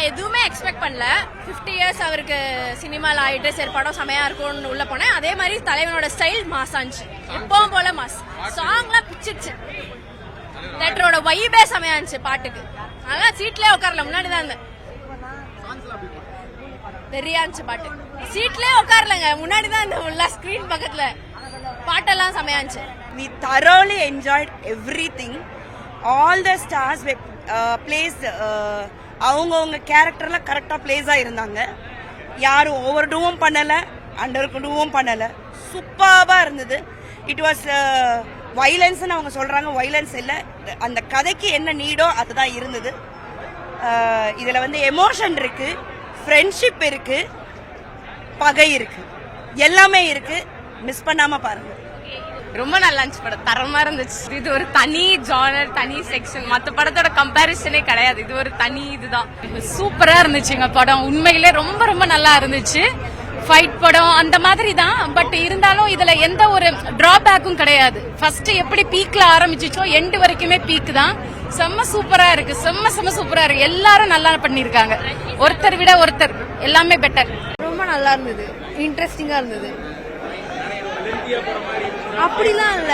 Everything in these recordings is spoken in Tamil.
நான் எதுவுமே எக்ஸ்பெக்ட் பண்ணல. 50 இயர்ஸ் அவருக்கு சினிமால ஆயிட்டு சரி படம் செமையா இருக்கும்னு உள்ள போனேன். அதே மாதிரி தலைவனோட ஸ்டைல் மாசாச்சு, எப்பவும் போல மாஸ். சாங்லாம் பிச்சிருச்சு, தேட்டரோட வைபே செமையா இருந்துச்சு. பாட்டுக்கு அதெல்லாம் சீட்லயே உட்காரல, முன்னாடி தான் இருந்தேன். தெரியா இருந்துச்சு பாட்டு, சீட்லயே உட்காரலங்க, முன்னாடி தான் இந்த உள்ள ஸ்கிரீன் பக்கத்துல. பாட்டெல்லாம் செமையா இருந்துச்சு. We thoroughly enjoyed everything. All the stars were placed அவங்கவுங்க கேரக்டர்ல கரெக்டா பிளேஸா இருந்தாங்க. யாரும் ஓவர் டூவும் பண்ணல, அண்டர் டூவும் பண்ணல. சூப்பர்பா இருந்தது. இட் வாஸ் வைலன்ஸ்னு அவங்க சொல்றாங்க, வைலன்ஸ் இல்ல, அந்த கதைக்கு என்ன நீடோ அதுதான் இருந்தது. இதுல வந்து எமோஷன் இருக்கு, ஃப்ரெண்ட்ஷிப் இருக்கு, பகை இருக்கு, எல்லாமே இருக்கு. மிஸ் பண்ணாம பாருங்க. ரொம்ப நல்லா இருந்துச்சு படம், தரமா இருந்துச்சு. இது ஒரு தனி ஜானர், தனி செக்ஷன், மற்ற படத்தோட கம்பேரிசனே கிடையாது. இது ஒரு தனி இதுதான். சூப்பரா இருந்துச்சுங்க படம், உண்மையிலே ரொம்ப ரொம்ப நல்லா இருந்துச்சு. ஃபைட் படம் அந்த மாதிரி தான், பட் இருந்தாலும் இதுல எந்த ஒரு டிராபேக்கும் கிடையாது. ஃபர்ஸ்ட் எப்படி பீக்ல ஆரம்பிச்சிச்சோ எண்டு வரைக்குமே பீக் தான். செம்ம சூப்பரா இருக்கு, செம்ம சூப்பரா இருக்கு. எல்லாரும் நல்லா பண்ணிருக்காங்க, ஒருத்தர் விட ஒருத்தர், எல்லாமே பெட்டர். ரொம்ப நல்லா இருந்தது, இன்ட்ரெஸ்டிங்கா இருந்தது. அப்படிலாம் இல்ல,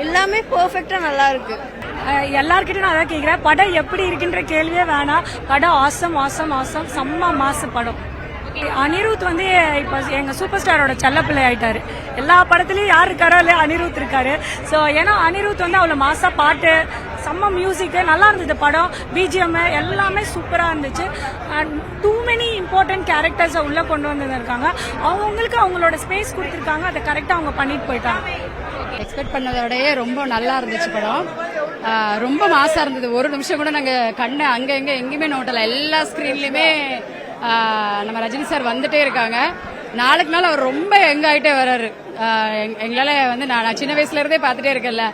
எல்லாமே பெர்ஃபெக்ட்டா நல்லா இருக்கு. எல்லார்கிட்டும் நான் அதான் கேட்கிறேன், படம் எப்படி இருக்குன்ற கேள்வியே வேணாம். படம் ஆசம் ஆசம் ஆசம், செம்ம மாசு படம். அனிருத் வந்து இப்ப எங்க சூப்பர் ஸ்டாரோட செல்லப்பிள்ளை ஆயிட்டாரு. எல்லா படத்துலயும் யார் இருக்காரோ இல்லையா அனிருத் இருக்காரு. சோ ஏன்னா அனிருத் வந்து அவ்வளவு மாசா பாட்டு, செம்ம மியூசிக், நல்லா இருந்தது படம். பிஜிஎம் எல்லாமே சூப்பரா இருந்துச்சு. டூ மெனி இம்பார்ட்டன்ட் கேரக்டர்ஸ் உள்ள கொண்டு வந்திருக்காங்க. அவங்களுக்கு அவங்களோட ஸ்பேஸ் கொடுத்திருக்காங்க, அதை கரெக்டா அவங்க பண்ணிட்டு போயிட்டாங்க. எக்ஸ்பெக்ட் பண்ணதோடய ரொம்ப நல்லா இருந்துச்சு படம். ரொம்ப மாசா இருந்தது. ஒரு நிமிஷம் கூட நாங்க கண்ணை அங்க எங்க எங்கேயுமே நோட்டல. எல்லா ஸ்கிரீன்லயுமே நம்ம ரஜினி சார் வந்துட்டே இருக்காங்க. நாளுக்கு நாள் அவர் ரொம்ப யங் ஆயிட்டே வர்றாரு. எங்களால வந்து நான் சின்ன வயசுல இருந்தே பாத்துட்டே இருக்கேன்ல,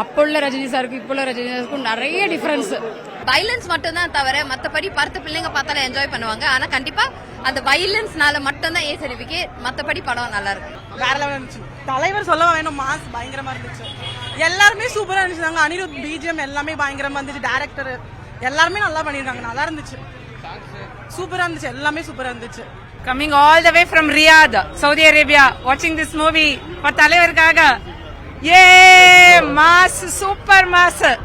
அப்ப உள்ள ரஜினி சாருக்கும் இப்ப உள்ள ரஜினி சாருக்கும் நிறைய டிஃபரன்ஸ். வைலன்ஸ் மட்டும் தான் தவிர மத்தபடி படத்தை பிள்ளைங்க பார்த்தாலும் என்ஜாய் பண்ணுவாங்க. ஆனா கண்டிப்பா அந்த வைலன்ஸ்னால மட்டும் தான் ஏசரிவிக்கு, மத்தபடி படம் நல்லா இருக்கு. வேற லெவல் இருந்துச்சு. தலைவர் சொல்ல வேணும், மாஸ் பயங்கரமா இருந்துச்சு. எல்லாருமே சூப்பரா இருந்துச்சு. அனிருத் பிஜிஎம் எல்லாமே பயங்கரமா இருந்துச்சு. டைரக்டர் எல்லாருமே நல்லா பண்ணிருக்காங்க, நல்லா இருந்துச்சு. சூப்பரா இருந்துச்சு, எல்லாமே சூப்பரா இருந்துச்சு. Coming all the way from Riyadh, Saudi Arabia, watching this movie for தலைவருக்காக. Yay! Mass, super mass.